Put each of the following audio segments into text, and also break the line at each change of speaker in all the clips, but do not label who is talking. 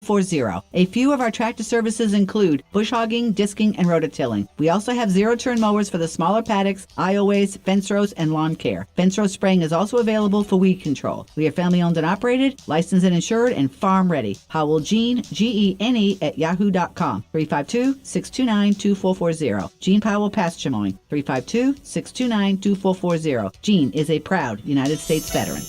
240. A few of our tractor services include bush hogging, disking, and rototilling. We also have zero-turn mowers for the smaller paddocks, aisleways, fence rows, and lawn care. Fence row spraying is also available for weed control. We are family-owned and operated, licensed and insured, and farm-ready. Howell Gene, Gene at yahoo.com. 352-629-2440. Gene Powell Pasture Mowing. 352-629-2440. Gene is a proud United States veteran.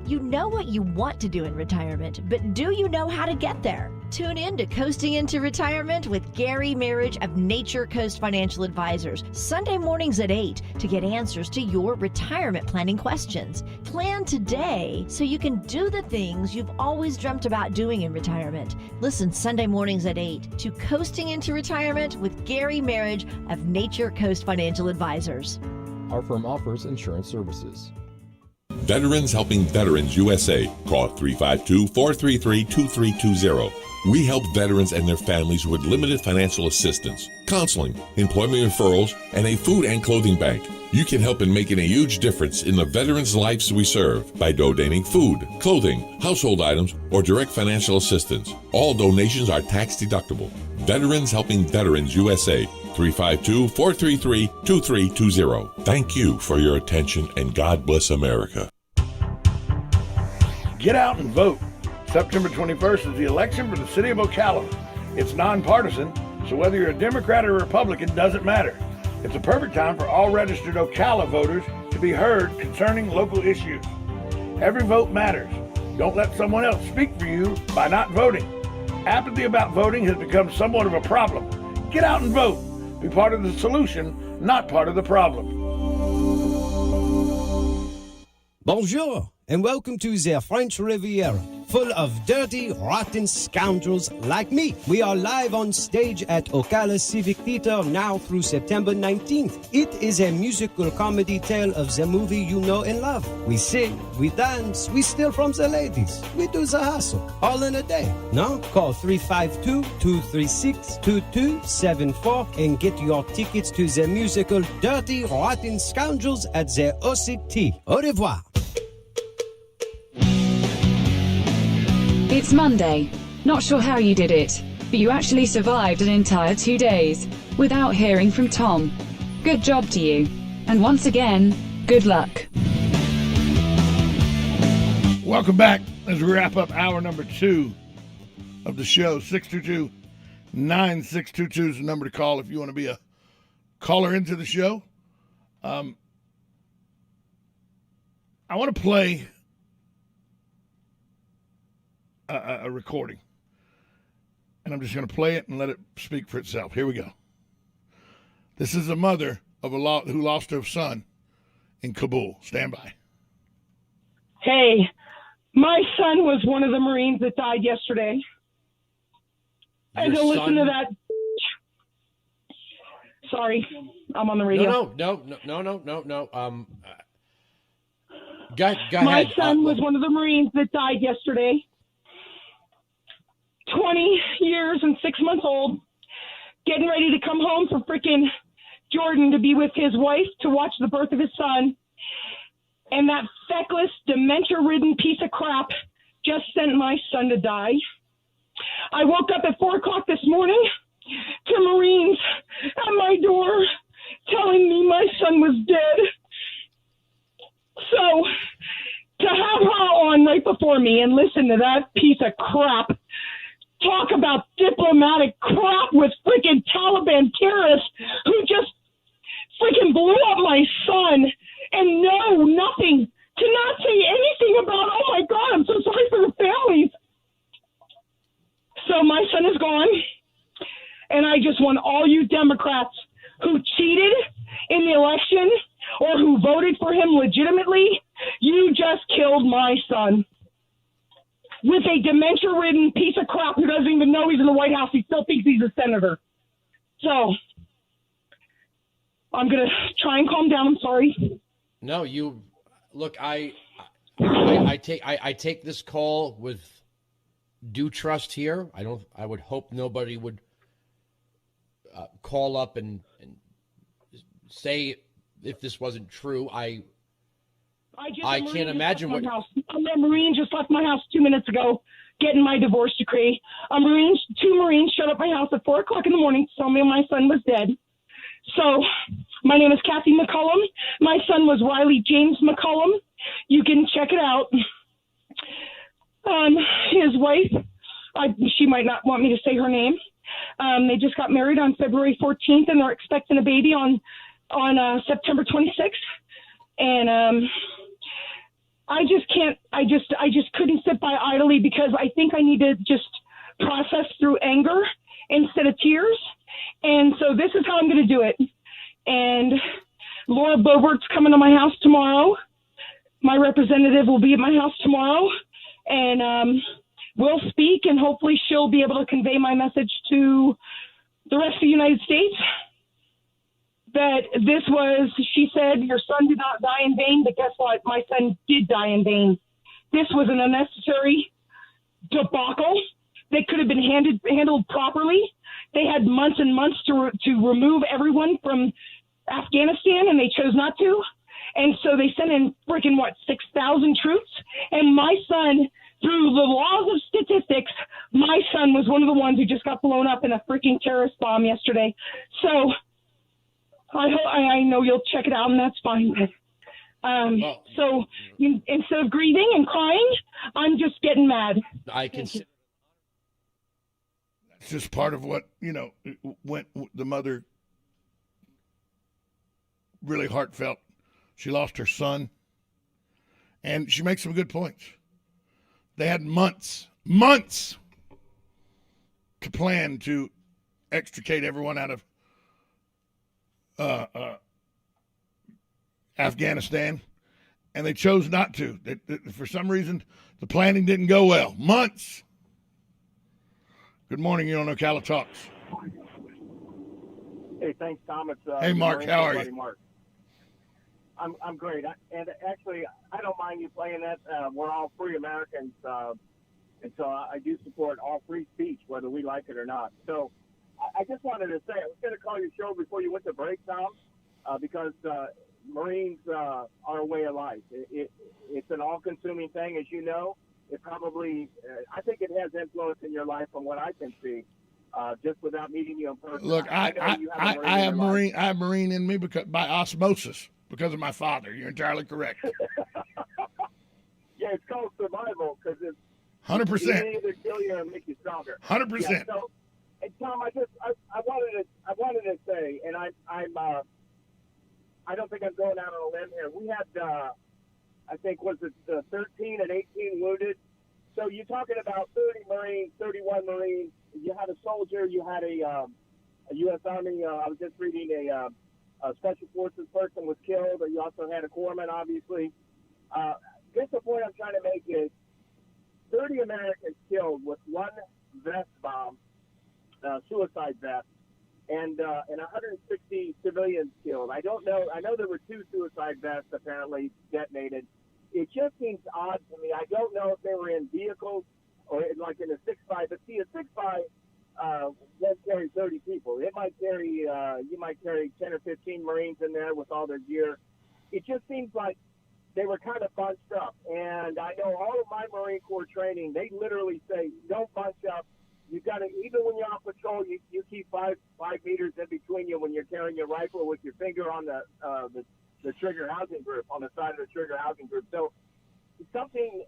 You know what you want to do in retirement, but do you know how to get there? Tune in to Coasting into Retirement with Gary Marriage of Nature Coast Financial Advisors, Sunday mornings at 8 to get answers to your retirement planning questions. Plan today so you can do the things you've always dreamt about doing in retirement. Listen Sunday mornings at 8 to Coasting into Retirement with Gary Marriage of Nature Coast Financial Advisors.
Our firm offers insurance services.
Veterans Helping Veterans USA. Call 352-433-2320. We help veterans and their families with limited financial assistance, counseling, employment referrals, and a food and clothing bank. You can help in making a huge difference in the veterans' lives we serve by donating food, clothing, household items, or direct financial assistance. All donations are tax deductible. Veterans Helping Veterans USA. 352-433-2320. Thank you for your attention, and God bless America.
Get out and vote. September 21st is the election for the city of Ocala. It's nonpartisan, so whether you're a Democrat or a Republican doesn't matter. It's a perfect time for all registered Ocala voters to be heard concerning local issues. Every vote matters. Don't let someone else speak for you by not voting. Apathy about voting has become somewhat of a problem. Get out and vote. Be part of the solution, not part of the problem.
Bonjour, and welcome to the French Riviera, full of dirty, rotten scoundrels like me. We are live on stage at Ocala Civic Theater now through September 19th. It is a musical comedy tale of the movie you know and love. We sing, we dance, we steal from the ladies. We do the hustle, all in a day. No? Call 352-236-2274 and get your tickets to the musical Dirty, Rotten Scoundrels at the OCT. Au revoir.
It's Monday. Not sure how you did it, but you actually survived an entire 2 days without hearing from Tom. Good job to you. And once again, good luck.
Welcome back as we wrap up hour number 2 of the show. 622-9622 is the number to call if you want to be a caller into the show. I want to play a recording, and I'm just going to play it and let it speak for itself. Here we go. This is a mother of who lost her son in Kabul. Stand by.
Hey, my son was one of the Marines that died yesterday. And to listen to that. Sorry, I'm on the radio.
No. Go ahead.
My son was one of the Marines that died yesterday. 20 years and 6 months old, getting ready to come home from freaking Jordan to be with his wife to watch the birth of his son. And that feckless, dementia-ridden piece of crap just sent my son to die. I woke up at 4 o'clock this morning to Marines at my door telling me my son was dead. So to have her on right before me and listen to that piece of crap talk about diplomatic crap with freaking Taliban terrorists who just freaking blew up my son and know nothing, to not say anything about, oh my God, I'm so sorry for the families. So my son is gone, and I just want all you Democrats who cheated in the election or who voted for him legitimately, you just killed my son. With a dementia-ridden piece of crap who doesn't even know he's in the White House. He still thinks he's a senator. So, I'm going to try and calm down. I'm sorry.
No, you look, I take this call with due trust here. I would hope nobody would call up and say if this wasn't true. I can't imagine what.
A Marine just left my house 2 minutes ago getting my divorce decree. Two Marines showed up at my house at 4 o'clock in the morning to tell me my son was dead. So my name is Kathy McCullum. My son was Riley James McCullum. You can check it out. His wife, she might not want me to say her name. They just got married on February 14th, and they're expecting a baby on September 26th. And I just couldn't sit by idly, because I think I need to just process through anger instead of tears. And so this is how I'm going to do it. And Laura Bobert's coming to my house tomorrow. My representative will be at my house tomorrow, and we'll speak, and hopefully she'll be able to convey my message to the rest of the United States. That this was, she said, your son did not die in vain, but guess what? My son did die in vain. This was an unnecessary debacle that could have been handled properly. They had months and months to remove everyone from Afghanistan, and they chose not to. And so they sent in freaking, 6,000 troops? And my son, through the laws of statistics, my son was one of the ones who just got blown up in a freaking terrorist bomb yesterday. So I know you'll check it out, and that's fine. So instead of grieving and crying, I'm just getting mad.
I can.
That's just part of what, went the mother really heartfelt. She lost her son, and she makes some good points. They had months to plan to extricate everyone out of Afghanistan, and they chose not to. For some reason, the planning didn't go well. Months. Good morning. You're on Ocala Talks.
Hey, thanks, Tom.
Hey, Mark. How are you?
Mark. I'm great. And actually, I don't mind you playing that. We're all free Americans, and so I do support all free speech, whether we like it or not. So I just wanted to say, I was going to call your show before you went to break, Tom, because Marines are a way of life. It's an all-consuming thing, as you know. It probably, I think it has influence in your life from what I can see, just without meeting you in person.
Look, I have Marine in me because by osmosis, because of my father. You're entirely correct.
Yeah, it's called survival because it's
100%.
It either kill you or make you stronger.
100%.
Yeah, so, and Tom, I wanted to say, and I don't think I'm going out on a limb here. We had, I think, was it 13 and 18 wounded? So you're talking about 30 Marines, 31 Marines. You had a soldier. You had a U.S. Army. I was just reading a Special Forces person was killed. You also had a corpsman, obviously. Guess the point I'm trying to make is 30 Americans killed with one vest bomb, suicide vest, and 160 civilians killed. I don't know. I know there were 2 suicide vests apparently detonated. It just seems odd to me. I don't know if they were in vehicles or like in a 6.5. But see, a 6.5 won't carry 30 people. It might carry, you might carry 10 or 15 Marines in there with all their gear. It just seems like they were kind of bunched up. And I know all of my Marine Corps training, they literally say, don't bunch up. You got to, even when you're on patrol, you keep five meters in between you when you're carrying your rifle with your finger on the trigger housing group, on the side of the trigger housing group. So something,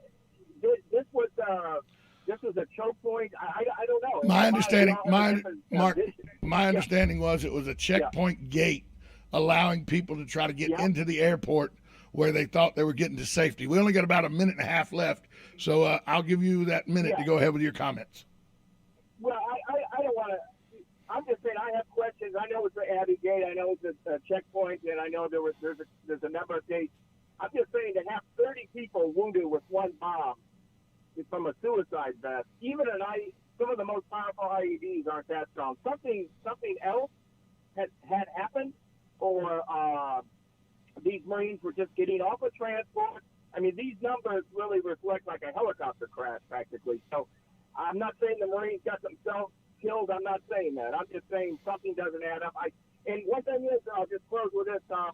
this was a choke point. I don't know.
My understanding, my understanding was it was a checkpoint gate allowing people to try to get into the airport where they thought they were getting to safety. We only got about a minute and a half left, so I'll give you that minute to go ahead with your comments.
Well, I don't want to. I'm just saying I have questions. I know it's the Abbey Gate. I know it's a checkpoint, and I know there's a number of gates. I'm just saying to have 30 people wounded with one bomb from a suicide vest, even some of the most powerful IEDs aren't that strong. Something else had happened, or these Marines were just getting off a transport. I mean, these numbers really reflect like a helicopter crash practically. So I'm not saying the Marines got themselves killed. I'm not saying that. I'm just saying something doesn't add up. And one thing is, I'll just close with this, Tom.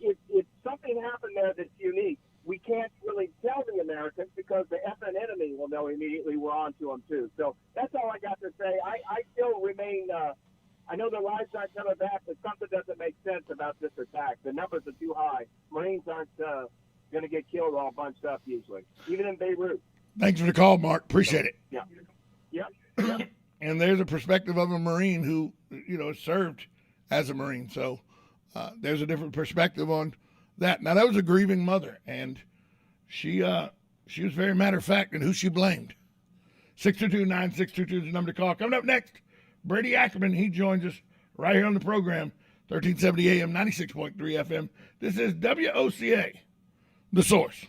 If something happened there that's unique, we can't really tell the Americans because the FN enemy will know immediately we're on to them too. So that's all I got to say. I still remain. I know the lives aren't coming back, but something doesn't make sense about this attack. The numbers are too high. Marines aren't going to get killed all bunched up usually, even in Beirut.
Thanks for the call, Mark. Appreciate it.
Yeah. Yeah.
And there's a perspective of a Marine who, served as a Marine. So there's a different perspective on that. Now, that was a grieving mother, and she was very matter of fact in who she blamed. 622-9622 is the number to call. Coming up next, Brady Ackerman. He joins us right here on the program, 1370 AM, 96.3 FM. This is WOCA, The Source.